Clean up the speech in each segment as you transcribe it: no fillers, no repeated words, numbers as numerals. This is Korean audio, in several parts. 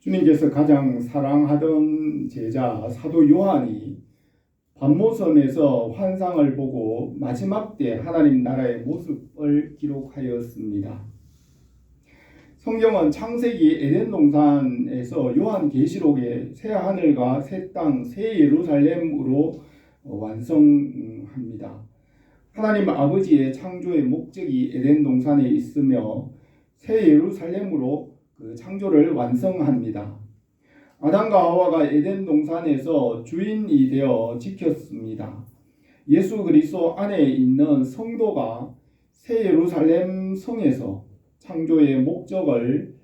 주님께서 가장 사랑하던 제자 사도 요한이 반모섬에서 환상을 보고 마지막 때 하나님 나라의 모습을 기록하였습니다. 성경은 창세기 에덴 동산에서 요한계시록의 새 하늘과 새 땅, 새 예루살렘으로 완성합니다. 하나님 아버지의 창조의 목적이 에덴 동산에 있으며 새 예루살렘으로 그 창조를 완성합니다. 아담과 하와가 에덴 동산에서 주인이 되어 지켰습니다. 예수 그리스도 안에 있는 성도가 새 예루살렘 성에서 창조의 목적을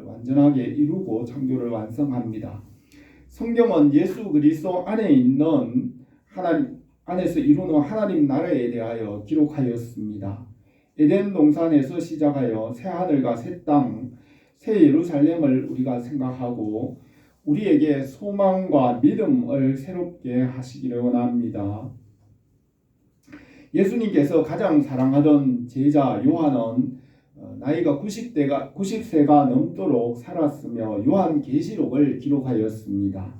완전하게 이루고 창조를 완성합니다. 성경은 예수 그리스도 안에 있는 하나님 안에서 이루는 하나님 나라에 대하여 기록하였습니다. 에덴 동산에서 시작하여 새 하늘과 새 땅, 새 예루살렘을 우리가 생각하고 우리에게 소망과 믿음을 새롭게 하시기를 원합니다. 예수님께서 가장 사랑하던 제자 요한은 나이가 90세가 넘도록 살았으며 요한계시록을 기록하였습니다.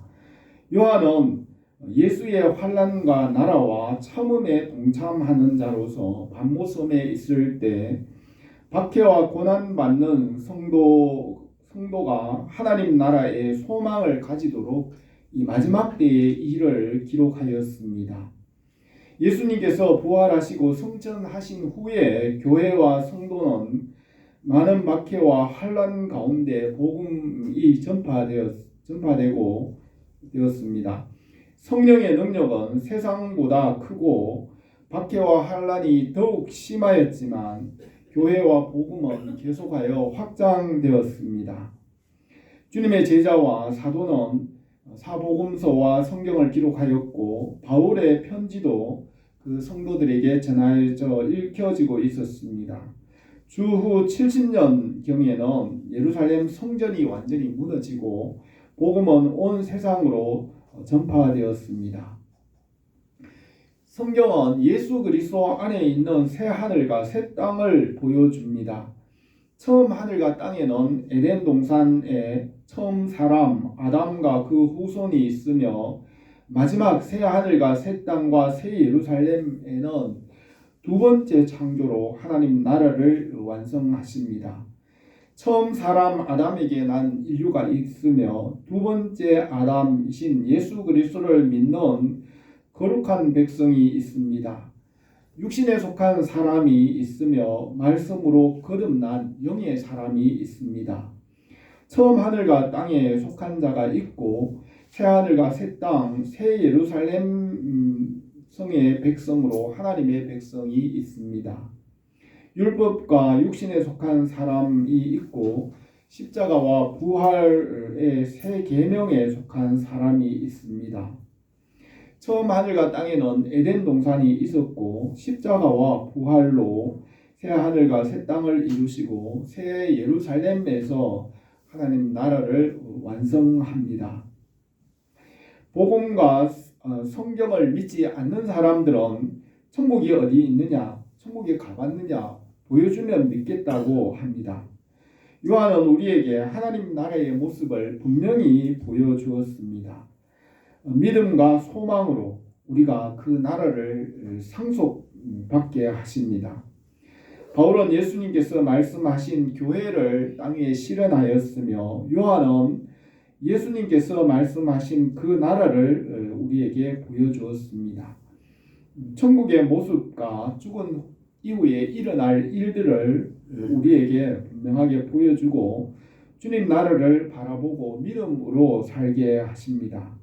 요한은 예수의 환난과 나라와 참음에 동참하는 자로서 반모섬에 있을 때 박해와 고난받는 성도가 하나님 나라의 소망을 가지도록 이 마지막 때의 일을 기록하였습니다. 예수님께서 부활하시고 승천하신 후에 교회와 성도는 많은 박해와 환난 가운데 복음이 전파되고 되었습니다. 성령의 능력은 세상보다 크고 박해와 환난이 더욱 심하였지만 교회와 복음은 계속하여 확장되었습니다. 주님의 제자와 사도는 사복음서와 성경을 기록하였고 바울의 편지도 그 성도들에게 전하여져 읽혀지고 있었습니다. 주후 70년경에는 예루살렘 성전이 완전히 무너지고 복음은 온 세상으로 전파되었습니다. 성경은 예수 그리스도 안에 있는 새 하늘과 새 땅을 보여줍니다. 처음 하늘과 땅에는 에덴 동산에 처음 사람 아담과 그 후손이 있으며 마지막 새 하늘과 새 땅과 새 예루살렘에는 두 번째 창조로 하나님 나라를 완성하십니다. 처음 사람 아담에게 난 인류가 있으며 두 번째 아담이신 예수 그리스도를 믿는 거룩한 백성이 있습니다. 육신에 속한 사람이 있으며 말씀으로 거듭난 영의 사람이 있습니다. 처음 하늘과 땅에 속한 자가 있고 새 하늘과 새 땅, 새 예루살렘 성의 백성으로 하나님의 백성이 있습니다. 율법과 육신에 속한 사람이 있고 십자가와 부활의 새 계명에 속한 사람이 있습니다. 처음 하늘과 땅에는 에덴 동산이 있었고 십자가와 부활로 새 하늘과 새 땅을 이루시고 새 예루살렘에서 하나님 나라를 완성합니다. 복음과 성경을 믿지 않는 사람들은 천국이 어디 있느냐, 천국에 가봤느냐 보여주면 믿겠다고 합니다. 요한은 우리에게 하나님 나라의 모습을 분명히 보여주었습니다. 믿음과 소망으로 우리가 그 나라를 상속받게 하십니다. 바울은 예수님께서 말씀하신 교회를 땅에 실현하였으며 요한은 예수님께서 말씀하신 그 나라를 우리에게 보여주었습니다. 천국의 모습과 죽은 이후에 일어날 일들을 우리에게 분명하게 보여주고 주님 나라를 바라보고 믿음으로 살게 하십니다.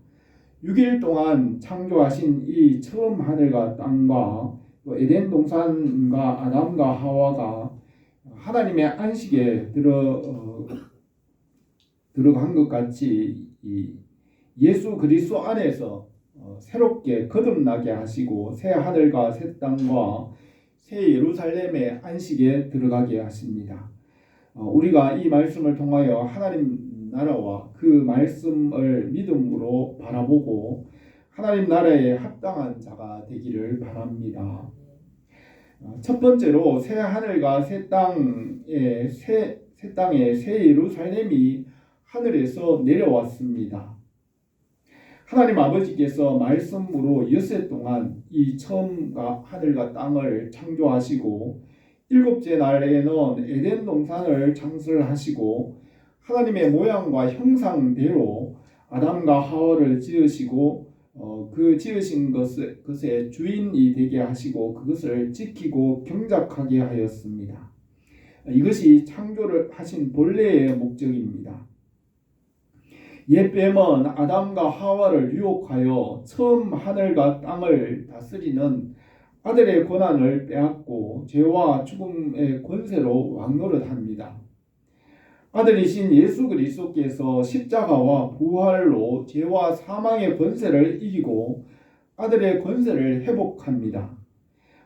6일 동안 창조하신 이 처음 하늘과 땅과 에덴 동산과 아담과 하와가 하나님의 안식에 들어간 것 같이 예수 그리스도 안에서 새롭게 거듭나게 하시고 새 하늘과 새 땅과 새 예루살렘의 안식에 들어가게 하십니다. 우리가 이 말씀을 통하여 하나님 나라와 그 말씀을 믿음으로 바라보고 하나님 나라에 합당한 자가 되기를 바랍니다. 첫 번째로 새 하늘과 새 땅의 새 예루살렘이 하늘에서 내려왔습니다. 하나님 아버지께서 말씀으로 엿새 동안 이 처음과 하늘과 땅을 창조하시고 일곱째 날에는 에덴 동산을 창설하시고 하나님의 모양과 형상대로 아담과 하와를 지으시고 그 지으신 것의 주인이 되게 하시고 그것을 지키고 경작하게 하였습니다. 이것이 창조를 하신 본래의 목적입니다. 옛 뱀은 아담과 하와를 유혹하여 처음 하늘과 땅을 다스리는 아들의 권한을 빼앗고 죄와 죽음의 권세로 왕노릇합니다. 아들이신 예수 그리스도께서 십자가와 부활로 죄와 사망의 권세를 이기고 아들의 권세를 회복합니다.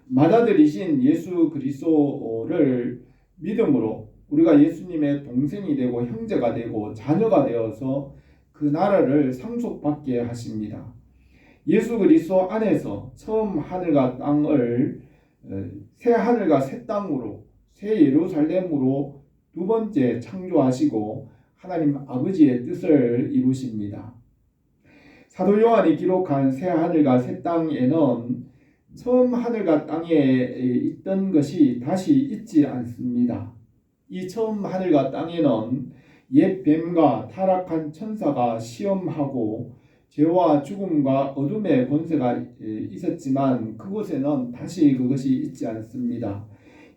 맏아들이신 예수 그리스도를 믿음으로 우리가 예수님의 동생이 되고 형제가 되고 자녀가 되어서 그 나라를 상속받게 하십니다. 예수 그리스도 안에서 처음 하늘과 땅을 새 하늘과 새 땅으로 새 예루살렘으로 두 번째 창조하시고 하나님 아버지의 뜻을 이루십니다. 사도 요한이 기록한 새 하늘과 새 땅에는 처음 하늘과 땅에 있던 것이 다시 있지 않습니다. 이 처음 하늘과 땅에는 옛 뱀과 타락한 천사가 시험하고 죄와 죽음과 어둠의 권세가 있었지만 그곳에는 다시 그것이 있지 않습니다.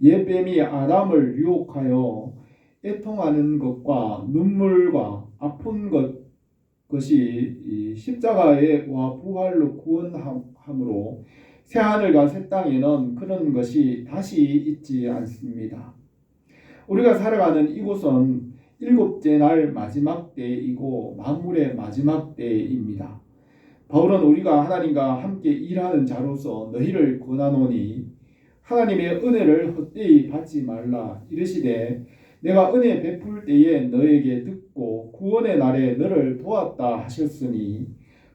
옛 뱀이 아담을 유혹하여 애통하는 것과 눈물과 아픈 것이 십자가와 부활로 구원함으로 새 하늘과 새 땅에는 그런 것이 다시 있지 않습니다. 우리가 살아가는 이곳은 일곱째 날 마지막 때이고 만물의 마지막 때입니다. 바울은 우리가 하나님과 함께 일하는 자로서 너희를 권하노니 하나님의 은혜를 헛되이 받지 말라 이르시되 내가 은혜 베풀 때에 너에게 듣고 구원의 날에 너를 도왔다 하셨으니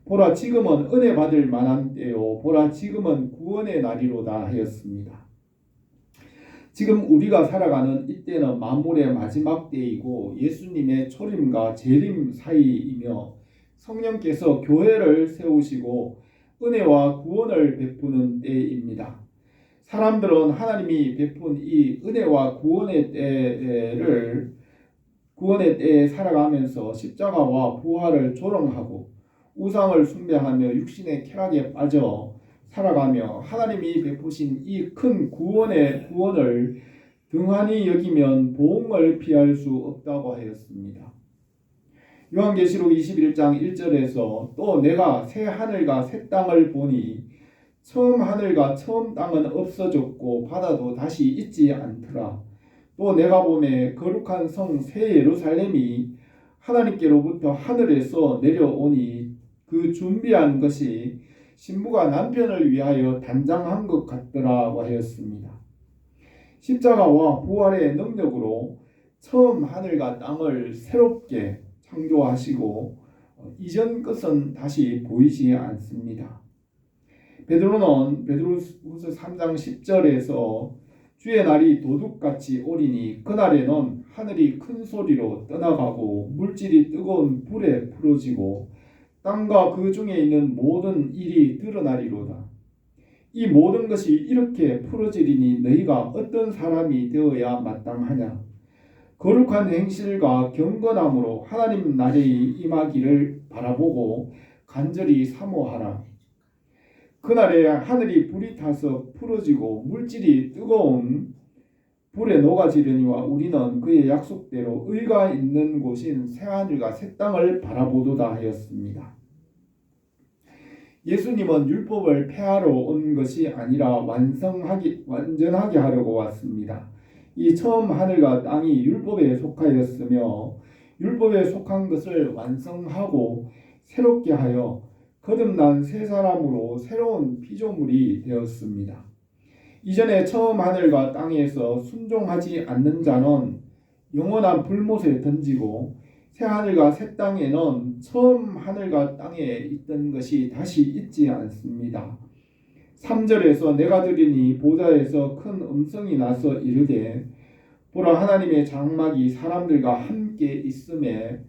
보라 지금은 은혜 받을 만한 때요 보라 지금은 구원의 날이로다 하였습니다. 지금 우리가 살아가는 이때는 만물의 마지막 때이고 예수님의 초림과 재림 사이이며 성령께서 교회를 세우시고 은혜와 구원을 베푸는 때입니다. 사람들은 하나님이 베푼 이 은혜와 구원의 때에 살아가면서 십자가와 부활을 조롱하고 우상을 숭배하며 육신의 쾌락에 빠져 살아가며 하나님이 베푸신 이 큰 구원을 등한히 여기면 보응을 피할 수 없다고 하였습니다. 요한계시록 21장 1절에서 또 내가 새 하늘과 새 땅을 보니 처음 하늘과 처음 땅은 없어졌고 바다도 다시 있지 않더라. 또 내가 보매 거룩한 성 새 예루살렘이 하나님께로부터 하늘에서 내려오니 그 준비한 것이 신부가 남편을 위하여 단장한 것 같더라고 하였습니다. 십자가와 부활의 능력으로 처음 하늘과 땅을 새롭게 창조하시고 이전 것은 다시 보이지 않습니다. 베드로후서 3장 10절에서 주의 날이 도둑같이 오리니 그날에는 하늘이 큰 소리로 떠나가고 물질이 뜨거운 불에 풀어지고 땅과 그 중에 있는 모든 일이 드러나리로다. 이 모든 것이 이렇게 풀어지리니 너희가 어떤 사람이 되어야 마땅하냐. 거룩한 행실과 경건함으로 하나님 나라의 임하기를 바라보고 간절히 사모하라. 그날에 하늘이 불이 타서 풀어지고 물질이 뜨거운 불에 녹아지려니와 우리는 그의 약속대로 의가 있는 곳인 새하늘과 새 땅을 바라보도다 하였습니다. 예수님은 율법을 폐하러 온 것이 아니라 완전하게 하려고 왔습니다. 이 처음 하늘과 땅이 율법에 속하였으며 율법에 속한 것을 완성하고 새롭게 하여 거듭난 새 사람으로 새로운 피조물이 되었습니다. 이전에 처음 하늘과 땅에서 순종하지 않는 자는 영원한 불못에 던지고 새 하늘과 새 땅에는 처음 하늘과 땅에 있던 것이 다시 있지 않습니다. 3절에서 내가 들으니 보좌에서 큰 음성이 나서 이르되 보라 하나님의 장막이 사람들과 함께 있음에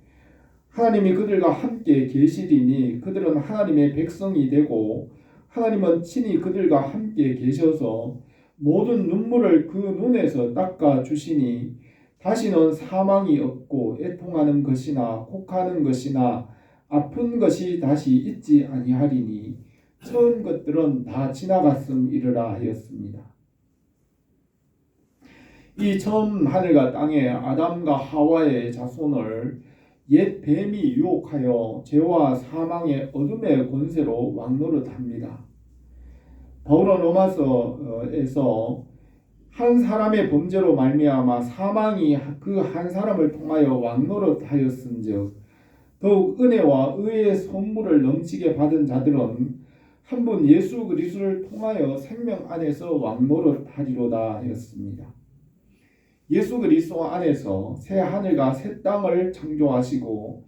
하나님이 그들과 함께 계시리니 그들은 하나님의 백성이 되고 하나님은 친히 그들과 함께 계셔서 모든 눈물을 그 눈에서 닦아 주시니 다시는 사망이 없고 애통하는 것이나 곡하는 것이나 아픈 것이 다시 있지 아니하리니 처음 것들은 다 지나갔음이르라 하였습니다. 이 처음 하늘과 땅의 아담과 하와의 자손을 옛 뱀이 유혹하여 죄와 사망의 어둠의 권세로 왕노릇합니다. 바울은 로마서에서 한 사람의 범죄로 말미암아 사망이 그 한 사람을 통하여 왕노릇하였은즉 더욱 은혜와 의의 선물을 넘치게 받은 자들은 한 분 예수 그리스도를 통하여 생명 안에서 왕노릇하리로다 하였습니다. 예수 그리스도 안에서 새 하늘과 새 땅을 창조하시고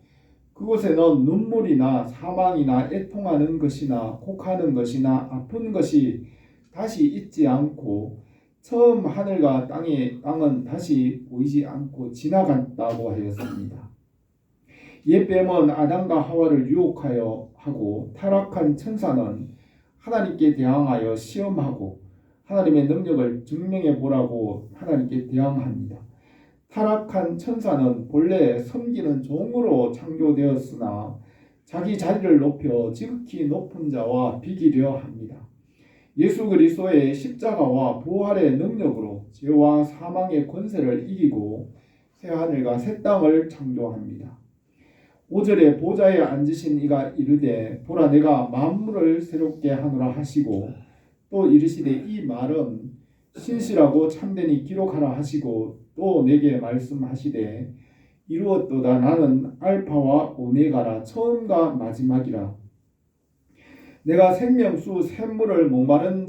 그곳에는 눈물이나 사망이나 애통하는 것이나 곡하는 것이나 아픈 것이 다시 있지 않고 처음 하늘과 땅은 다시 보이지 않고 지나갔다고 하였습니다. 옛 뱀은 아담과 하와를 유혹하여 하고 타락한 천사는 하나님께 대항하여 시험하고 하나님의 능력을 증명해 보라고 하나님께 대항합니다. 타락한 천사는 본래 섬기는 종으로 창조되었으나 자기 자리를 높여 지극히 높은 자와 비기려 합니다. 예수 그리스도의 십자가와 부활의 능력으로 죄와 사망의 권세를 이기고 새하늘과 새 땅을 창조합니다. 5절에 보좌에 앉으신 이가 이르되 보라 내가 만물을 새롭게 하노라 하시고 또 이르시되 이 말은 신실하고 참되니 기록하라 하시고 또 내게 말씀하시되 이루었도다 나는 알파와 오메가라 처음과 마지막이라 내가 생명수 샘물을 목마른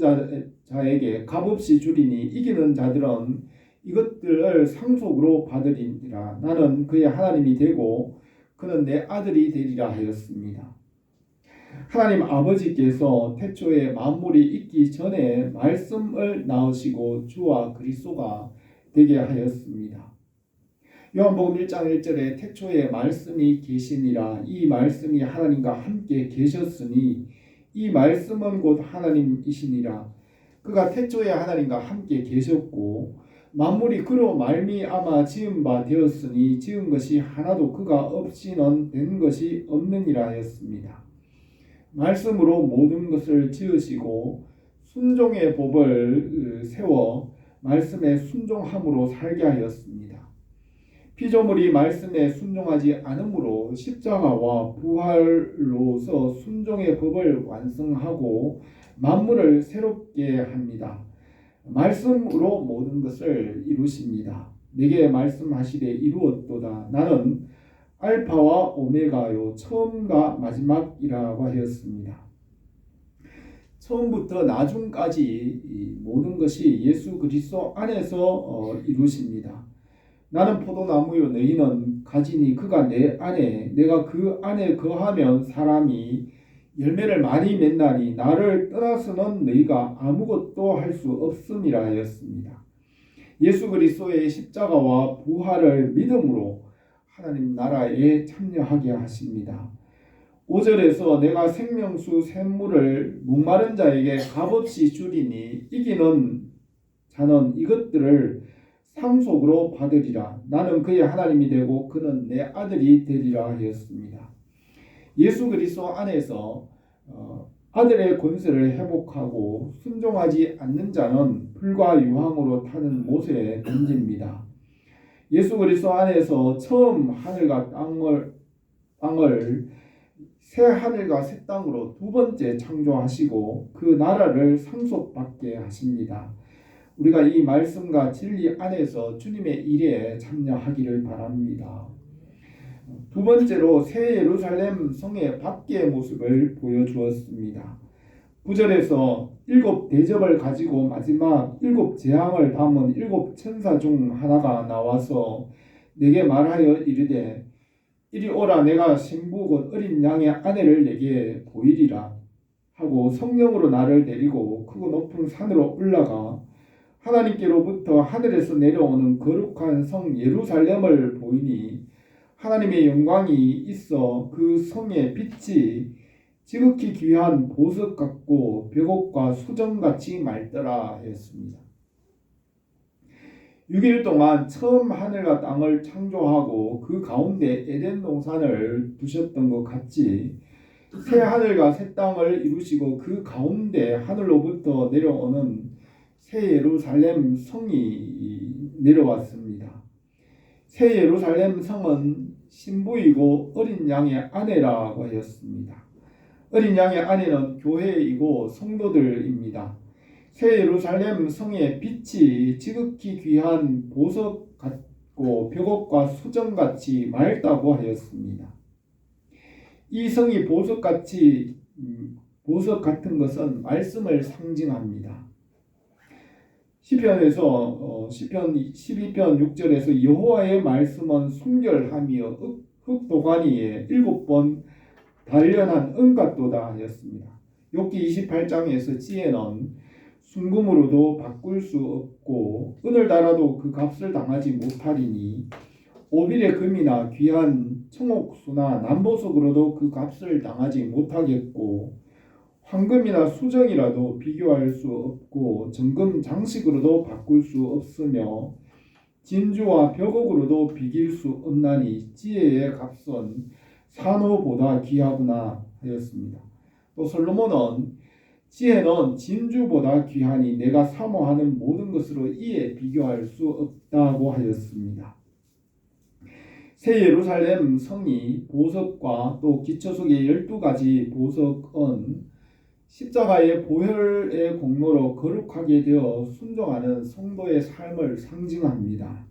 자에게 값없이 주리니 이기는 자들은 이것들을 상속으로 받으리니라 나는 그의 하나님이 되고 그는 내 아들이 되리라 하였습니다. 하나님 아버지께서 태초에 만물이 있기 전에 말씀을 낳으시고 주와 그리스도가 되게 하였습니다. 요한복음 1장 1절에 태초에 말씀이 계시니라 이 말씀이 하나님과 함께 계셨으니 이 말씀은 곧 하나님이시니라 그가 태초에 하나님과 함께 계셨고 만물이 그로 말미암아 지은 바 되었으니 지은 것이 하나도 그가 없이는 된 것이 없느니라 하였습니다. 말씀으로 모든 것을 지으시고 순종의 법을 세워 말씀에 순종함으로 살게 하였습니다. 피조물이 말씀에 순종하지 않으므로 십자가와 부활로서 순종의 법을 완성하고 만물을 새롭게 합니다. 말씀으로 모든 것을 이루십니다. 내게 말씀하시되 이루었도다. 나는 알파와 오메가요 처음과 마지막이라고 하였습니다. 처음부터 나중까지 모든 것이 예수 그리스도 안에서 이루십니다. 나는 포도나무요 너희는 가지니 그가 내 안에 내가 그 안에 거하면 사람이 열매를 많이 맺나니 나를 떠나서는 너희가 아무것도 할 수 없음이라 하였습니다. 예수 그리스도의 십자가와 부활을 믿음으로 하나님 나라에 참여하게 하십니다. 5절에서 내가 생명수 샘물을 목마른 자에게 값없이 주리니 이기는 자는 이것들을 상속으로 받으리라. 나는 그의 하나님이 되고 그는 내 아들이 되리라 하였습니다. 예수 그리스도 안에서 아들의 권세를 회복하고 순종하지 않는 자는 불과 유황으로 타는 못에 던집니다. 예수 그리스도 안에서 처음 하늘과 땅을 새 하늘과 새 땅으로 두 번째 창조하시고 그 나라를 상속받게 하십니다. 우리가 이 말씀과 진리 안에서 주님의 일에 참여하기를 바랍니다. 두 번째로 새 예루살렘 성의 밖의 모습을 보여주었습니다. 9절에서 7 대접을 가지고 마지막 7 재앙을 담은 7 천사 중 하나가 나와서 내게 말하여 이르되 이리 오라 내가 신부 곧 어린 양의 아내를 내게 보이리라 하고 성령으로 나를 데리고 크고 높은 산으로 올라가 하나님께로부터 하늘에서 내려오는 거룩한 성 예루살렘을 보이니 하나님의 영광이 있어 그 성의 빛이 지극히 귀한 보석 같고 벽옥과 수정같이 맑더라 하였습니다. 6일 동안 처음 하늘과 땅을 창조하고 그 가운데 에덴 동산을 두셨던 것 같이 새 하늘과 새 땅을 이루시고 그 가운데 하늘로부터 내려오는 새 예루살렘 성이 내려왔습니다. 새 예루살렘 성은 신부이고 어린 양의 아내라고 하였습니다. 어린 양의 아내는 교회이고 성도들입니다. 새 예루살렘 성의 빛이 지극히 귀한 보석 같고 벽옥과 수정같이 맑다고 하였습니다. 이 성이 보석 같은 것은 말씀을 상징합니다. 시편에서 시편 12편 6절에서 여호와의 말씀은 순결하며 흙도가니에 7번 단련한 은 같도다 하였습니다. 욥기 28장에서 지혜는 순금으로도 바꿀 수 없고 은을 달아도 그 값을 당하지 못하리니 오빌의 금이나 귀한 청옥수나 남보석으로도 그 값을 당하지 못하겠고 황금이나 수정이라도 비교할 수 없고 정금 장식으로도 바꿀 수 없으며 진주와 벽옥으로도 비길 수 없나니 지혜의 값은 산호보다 귀하구나 하였습니다. 또 솔로몬은 지혜는 진주보다 귀하니 내가 사모하는 모든 것으로 이에 비교할 수 없다고 하였습니다. 새 예루살렘 성이 보석과 또 기초석의 12가지 보석은 십자가의 보혈의 공로로 거룩하게 되어 순종하는 성도의 삶을 상징합니다.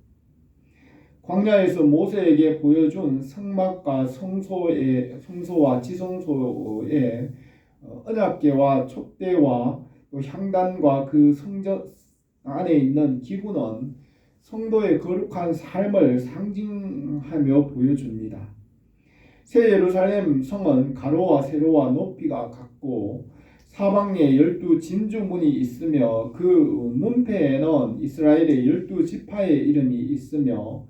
광야에서 모세에게 보여준 성막과 성소와 지성소의 언약궤와 촛대와 향단과 그 성전 안에 있는 기구는 성도의 거룩한 삶을 상징하며 보여줍니다. 새 예루살렘 성은 가로와 세로와 높이가 같고 사방에 12진주문이 있으며 그 문패에는 이스라엘의 12지파의 이름이 있으며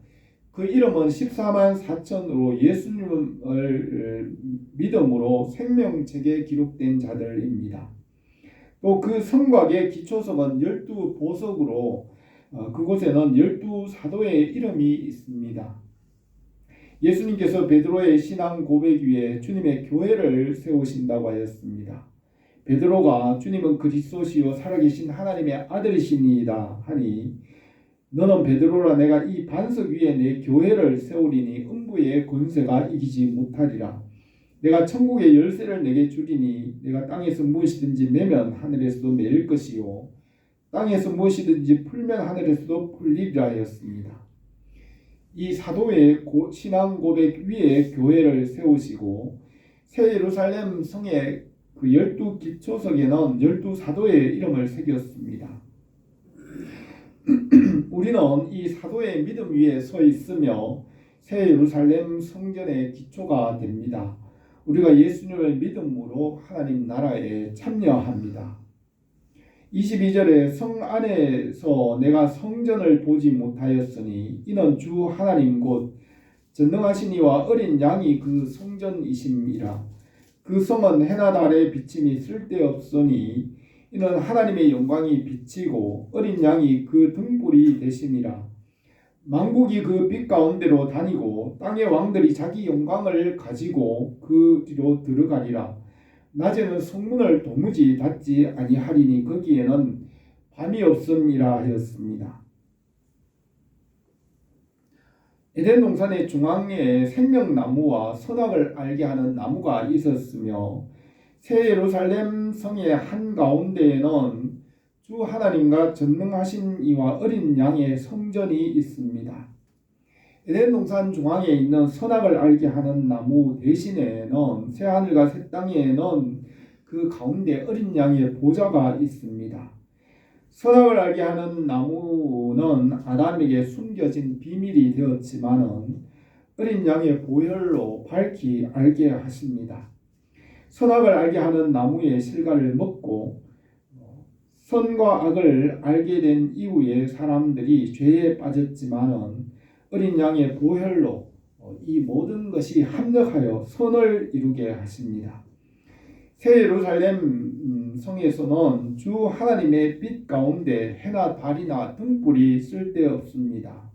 그 이름은 14만 4천으로 예수님을 믿음으로 생명책에 기록된 자들입니다. 또 그 성곽의 기초석은 12보석으로 그곳에는 12사도의 이름이 있습니다. 예수님께서 베드로의 신앙 고백 위에 주님의 교회를 세우신다고 하였습니다. 베드로가 주님은 그리스도시요 살아계신 하나님의 아들이시니이다 하니 너는 베드로라 내가 이 반석 위에 내 교회를 세우리니 음부의 권세가 이기지 못하리라. 내가 천국의 열쇠를 내게 주리니 내가 땅에서 무엇이든지 매면 하늘에서도 매일 것이요 땅에서 무엇이든지 풀면 하늘에서도 풀리리라 하였습니다. 이 사도의 신앙 고백 위에 교회를 세우시고 새 예루살렘 성의 그 12기초석에는 12사도의 이름을 새겼습니다. 우리는 이 사도의 믿음 위에 서 있으며 새 예루살렘 성전의 기초가 됩니다. 우리가 예수님을 믿음으로 하나님 나라에 참여합니다. 22절에 성 안에서 내가 성전을 보지 못하였으니 이는 주 하나님 곧 전능하신 이와 어린 양이 그 성전이심이라. 그 성은 해나 달의 비침이 쓸데없으니 이는 하나님의 영광이 비치고 어린 양이 그 등불이 되심이라. 만국이 그 빛 가운데로 다니고 땅의 왕들이 자기 영광을 가지고 그 뒤로 들어가리라. 낮에는 성문을 도무지 닫지 아니하리니 거기에는 밤이 없음이라 하였습니다. 에덴 동산의 중앙에 생명나무와 선악을 알게 하는 나무가 있었으며 새 예루살렘 성의 한가운데에는 주 하나님과 전능하신 이와 어린 양의 성전이 있습니다. 에덴 동산 중앙에 있는 선악을 알게 하는 나무 대신에는 새 하늘과 새 땅에는 그 가운데 어린 양의 보좌가 있습니다. 선악을 알게 하는 나무는 아담에게 숨겨진 비밀이 되었지만은 어린 양의 보혈로 밝히 알게 하십니다. 선악을 알게 하는 나무의 실과를 먹고 선과 악을 알게 된 이후에 사람들이 죄에 빠졌지만은 어린 양의 보혈로 이 모든 것이 합력하여 선을 이루게 하십니다. 새 예루살렘 성에서는 주 하나님의 빛 가운데 해나 달이나 등불이 쓸데없습니다.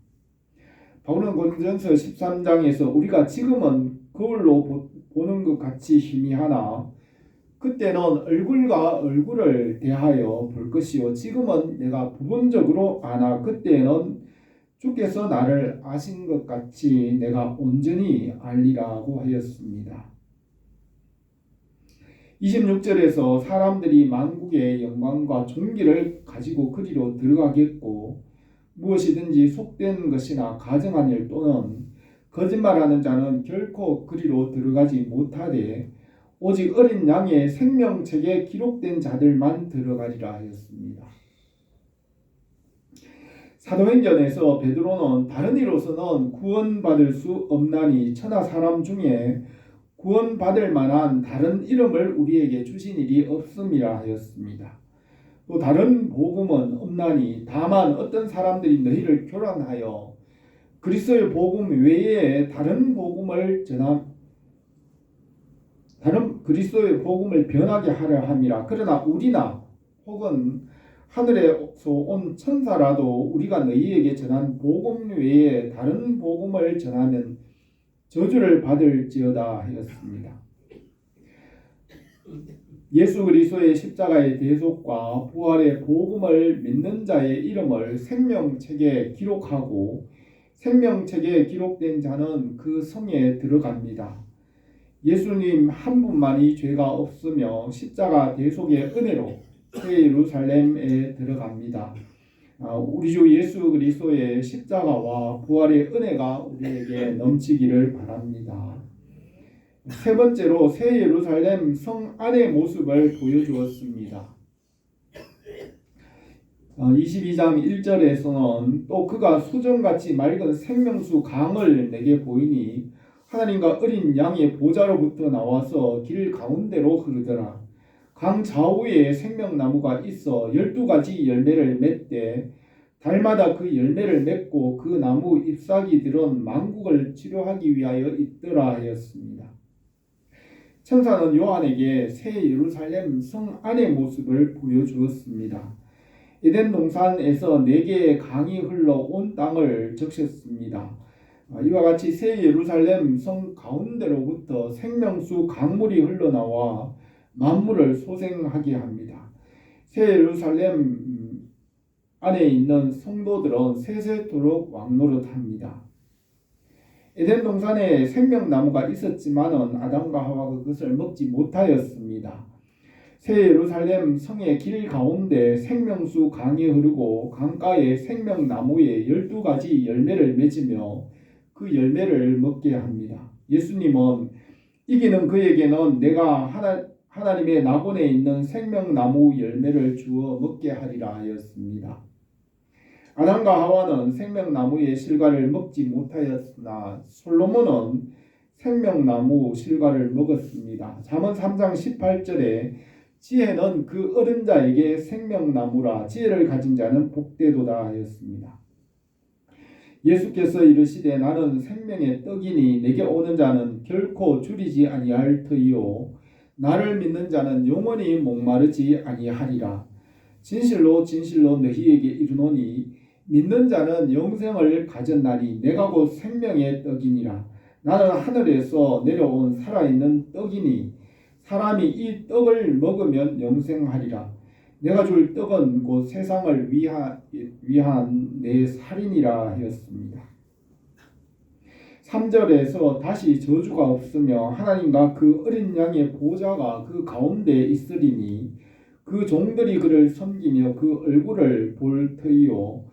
바울은 고린도전서 13장에서 우리가 지금은 거울로 보는 것 같이 희미하나 그때는 얼굴과 얼굴을 대하여 볼 것이요 지금은 내가 부분적으로 아나 그때는 주께서 나를 아신 것 같이 내가 온전히 알리라고 하였습니다. 26절에서 사람들이 만국의 영광과 존귀를 가지고 그리로 들어가겠고 무엇이든지 속된 것이나 가정한 일 또는 거짓말하는 자는 결코 그리로 들어가지 못하되 오직 어린 양의 생명책에 기록된 자들만 들어가리라 하였습니다. 사도행전에서 베드로는 다른 이로서는 구원받을 수 없나니 천하 사람 중에 구원받을 만한 다른 이름을 우리에게 주신 일이 없음이라 하였습니다. 또 다른 복음은 없나니 다만 어떤 사람들이 너희를 교란하여 그리스도의 복음 외에 다른 그리스도의 복음을 변하게 하려 함이라. 그러나 우리나 혹은 하늘에서 온 천사라도 우리가 너희에게 전한 복음 외에 다른 복음을 전하면 저주를 받을지어다 하였습니다. 예수 그리스도의 십자가의 대속과 부활의 복음을 믿는 자의 이름을 생명책에 기록하고 생명책에 기록된 자는 그 성에 들어갑니다. 예수님 한 분만이 죄가 없으며 십자가 대속의 은혜로 새 예루살렘에 들어갑니다. 우리 주 예수 그리스도의 십자가와 부활의 은혜가 우리에게 넘치기를 바랍니다. 세 번째로 새 예루살렘 성 안의 모습을 보여주었습니다. 22장 1절에서는 또 그가 수정같이 맑은 생명수 강을 내게 보이니 하나님과 어린 양의 보좌로부터 나와서 길 가운데로 흐르더라. 강 좌우에 생명나무가 있어 12가지 열매를 맺되 달마다 그 열매를 맺고 그 나무 잎사귀들은 만국을 치료하기 위하여 있더라 하였습니다. 천사는 요한에게 새 예루살렘 성 안의 모습을 보여주었습니다. 에덴 동산에서 4개의 강이 흘러 온 땅을 적셨습니다. 이와 같이 새 예루살렘 성 가운데로부터 생명수 강물이 흘러나와 만물을 소생하게 합니다. 새 예루살렘 안에 있는 성도들은 세세토록 왕노릇합니다. 에덴 동산에 생명나무가 있었지만은 아담과 하와가 그것을 먹지 못하였습니다. 새 예루살렘 성의 길 가운데 생명수 강이 흐르고 강가에 생명나무에 12가지 열매를 맺으며 그 열매를 먹게 합니다. 예수님은 이기는 그에게는 내가 하나님의 낙원에 있는 생명나무 열매를 주어 먹게 하리라 하였습니다. 아담과 하와는 생명나무의 실과를 먹지 못하였으나 솔로몬은 생명나무 실과를 먹었습니다. 잠언 3장 18절에 지혜는 그 어른 자에게 생명나무라 지혜를 가진 자는 복되도다 하였습니다. 예수께서 이르시되 나는 생명의 떡이니 내게 오는 자는 결코 줄이지 아니할 터이요 나를 믿는 자는 영원히 목마르지 아니하리라. 진실로 진실로 너희에게 이르노니 믿는 자는 영생을 가졌나니 내가 곧 생명의 떡이니라. 나는 하늘에서 내려온 살아있는 떡이니 사람이 이 떡을 먹으면 영생하리라. 내가 줄 떡은 곧 세상을 위한 내 살이니라 하였습니다. 3절에서 다시 저주가 없으며 하나님과 그 어린 양의 보좌가 그 가운데 있으리니 그 종들이 그를 섬기며 그 얼굴을 볼 터이요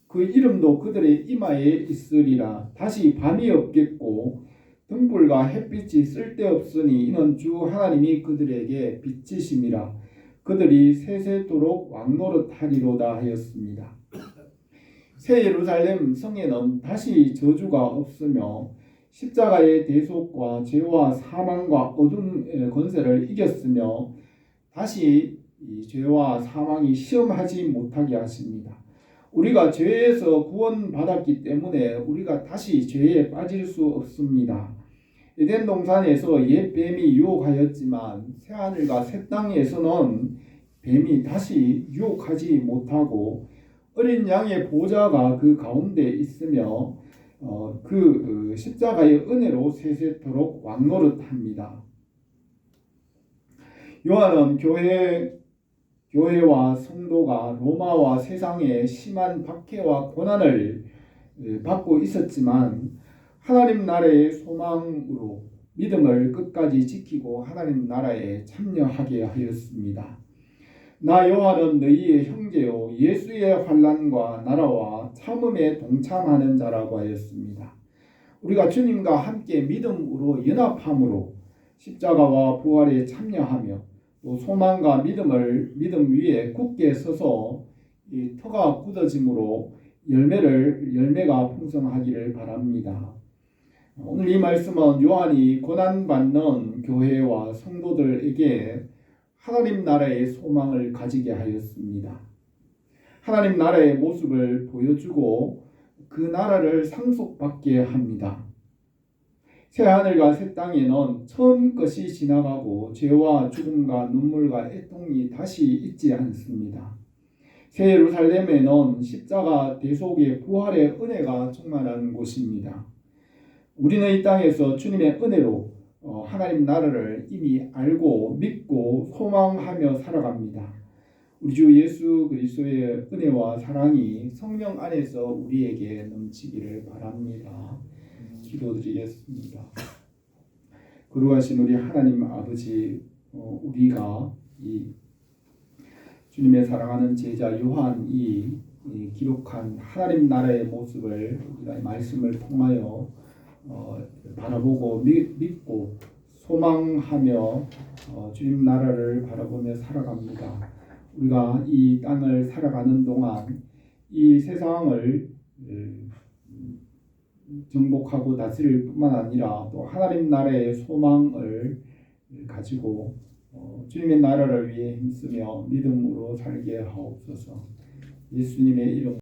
그 이름도 그들의 이마에 있으리라. 다시 밤이 없겠고 등불과 햇빛이 쓸데없으니 이는 주 하나님이 그들에게 빛이심이라. 그들이 세세토록 왕노릇하리로다 하였습니다. 새 예루살렘 성에는 다시 저주가 없으며 십자가의 대속과 죄와 사망과 어둠의 권세를 이겼으며 다시 이 죄와 사망이 시험하지 못하게 하십니다. 우리가 죄에서 구원받았기 때문에 우리가 다시 죄에 빠질 수 없습니다. 에덴 동산에서 옛 뱀이 유혹하였지만 새하늘과 새 땅에서는 뱀이 다시 유혹하지 못하고 어린 양의 보좌가 그 가운데 있으며 십자가의 은혜로 세세토록 왕노릇합니다. 요한은 교회와 성도가 로마와 세상의 심한 박해와 고난을 받고 있었지만 하나님 나라의 소망으로 믿음을 끝까지 지키고 하나님 나라에 참여하게 하였습니다. 나 요한은 너희의 형제요 예수의 환난과 나라와 참음에 동참하는 자라고 하였습니다. 우리가 주님과 함께 믿음으로 연합함으로 십자가와 부활에 참여하며 또 소망과 믿음 위에 굳게 서서 이 터가 굳어짐으로 열매가 풍성하기를 바랍니다. 오늘 이 말씀은 요한이 고난받는 교회와 성도들에게 하나님 나라의 소망을 가지게 하였습니다. 하나님 나라의 모습을 보여주고 그 나라를 상속받게 합니다. 새하늘과 새 땅에는 처음 것이 지나가고 죄와 죽음과 눈물과 애통이 다시 있지 않습니다. 새 예루살렘에는 십자가 대속의 부활의 은혜가 충만한 곳입니다. 우리는 이 땅에서 주님의 은혜로 하나님 나라를 이미 알고 믿고 소망하며 살아갑니다. 우리 주 예수 그리스도의 은혜와 사랑이 성령 안에서 우리에게 넘치기를 바랍니다. 기도드리겠습니다. 거룩하신 우리 하나님 아버지, 우리가 이 주님의 사랑하는 제자 요한이 기록한 하나님 나라의 모습을 우리가 말씀을 통하여 바라보고 믿고 소망하며 주님 나라를 바라보며 살아갑니다. 우리가 이 땅을 살아가는 동안 이 세상을 정복하고 다스릴 뿐만 아니라 또 하나님 나라의 소망을 가지고 주님의 나라를 위해 힘쓰며 믿음으로 살게 하옵소서. 예수님의 이름